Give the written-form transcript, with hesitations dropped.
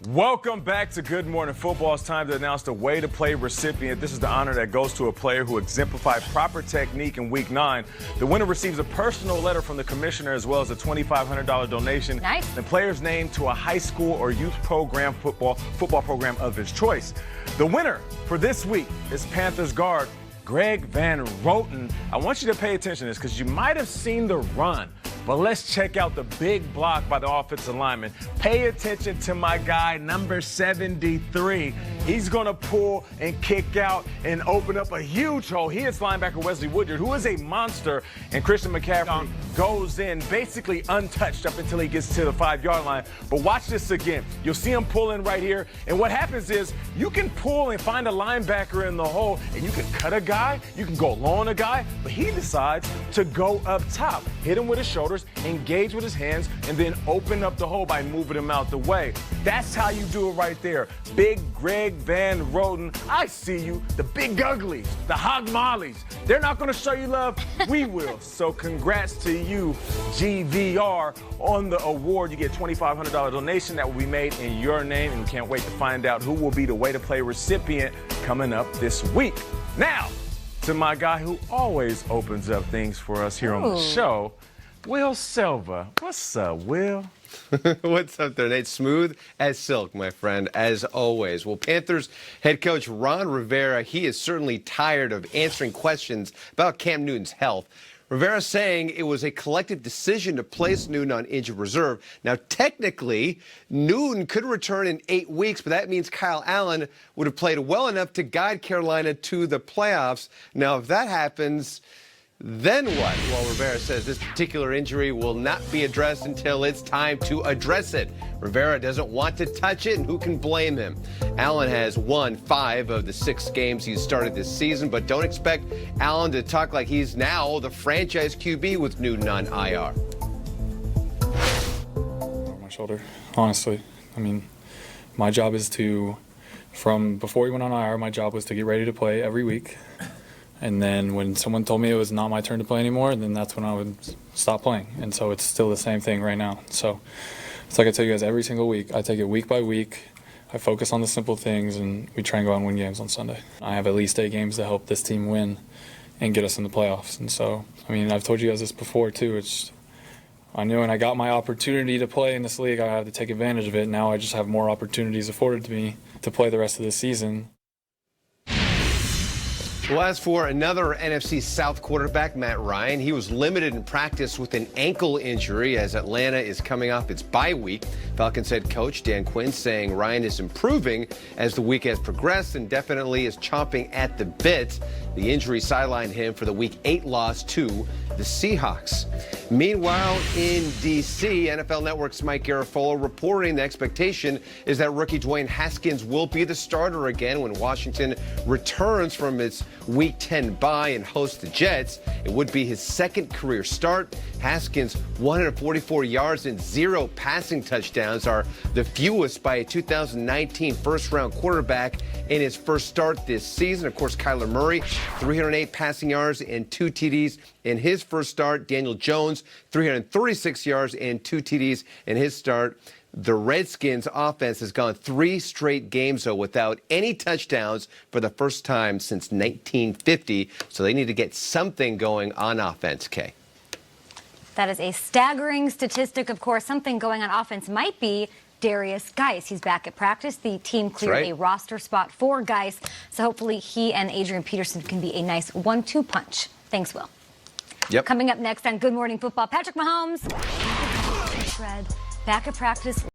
Welcome back to Good Morning Football. It's time to announce the way to play recipient. This is the honor that goes to a player who exemplified proper technique in Week 9. The winner receives a personal letter from the commissioner as well as a $2,500 donation. Nice. The player's name to a high school or youth program football program of his choice. The winner for this week is Panthers guard Greg Van Roten. I want you to pay attention to this because you might have seen the run. But let's check out the big block by the offensive lineman. Pay attention to my guy, number 73. He's going to pull and kick out and open up a huge hole. He is linebacker Wesley Woodyard, who is a monster, and Christian McCaffrey goes in basically untouched up until he gets to the 5-yard line. But watch this again. You'll see him pull in right here, and what happens is you can pull and find a linebacker in the hole, and you can cut a guy, you can go low on a guy, but he decides to go up top, hit him with his shoulder, engage with his hands, and then open up the hole by moving him out the way. That's how you do it right there. Big Greg Van Roten, I see you. The big uglies, the hog mollies, they're not going to show you love. We will. So congrats to you, GVR, on the award. You get a $2,500 donation that will be made in your name, and we can't wait to find out who will be the way to play recipient coming up this week. Now, to my guy who always opens up things for us here on the show, Will Selva. What's up, Will? What's up there, Nate? Smooth as silk, my friend, as always. Well, Panthers head coach Ron Rivera, he is certainly tired of answering questions about Cam Newton's health. Rivera saying it was a collective decision to place Newton on injured reserve. Now, technically, Newton could return in 8 weeks, but that means Kyle Allen would have played well enough to guide Carolina to the playoffs. Now, if that happens, then what? Well, Rivera says this particular injury will not be addressed until it's time to address it. Rivera doesn't want to touch it, and who can blame him? Allen has won 5 of the 6 games he's started this season, but don't expect Allen to talk like he's now the franchise QB with Newton on IR. My shoulder, honestly. I mean, my job is to, from before he went on IR, my job was to get ready to play every week. And then when someone told me it was not my turn to play anymore, then that's when I would stop playing. And so it's still the same thing right now. So it's like I tell you guys every single week. I take it week by week. I focus on the simple things, and we try and go out and win games on Sunday. I have at least 8 games to help this team win and get us in the playoffs. And so, I mean, I've told you guys this before too. I knew when I got my opportunity to play in this league, I had to take advantage of it. Now I just have more opportunities afforded to me to play the rest of the season. Well, as for another NFC South quarterback, Matt Ryan, he was limited in practice with an ankle injury as Atlanta is coming off its bye week. Falcons head coach Dan Quinn saying Ryan is improving as the week has progressed and definitely is chomping at the bit. The injury sidelined him for the Week 8 loss to the Seahawks. Meanwhile, in D.C., NFL Network's Mike Garafolo reporting the expectation is that rookie Dwayne Haskins will be the starter again when Washington returns from its Week 10 bye and hosts the Jets. It would be his second career start. Haskins' 144 yards and 0 passing touchdowns are the fewest by a 2019 first-round quarterback in his first start this season. Of course, Kyler Murray, 308 passing yards and 2 TDs in his first start. Daniel Jones, 336 yards and 2 TDs in his start. The Redskins offense has gone 3 straight games, though, without any touchdowns for the first time since 1950. So they need to get something going on offense, Kay. That is a staggering statistic, of course. Something going on offense might be Darius Geis. He's back at practice. The team cleared a roster spot for Geis. So hopefully he and Adrian Peterson can be a nice 1-2 punch. Thanks, Will. Yep. Coming up next on Good Morning Football, Patrick Mahomes back at practice.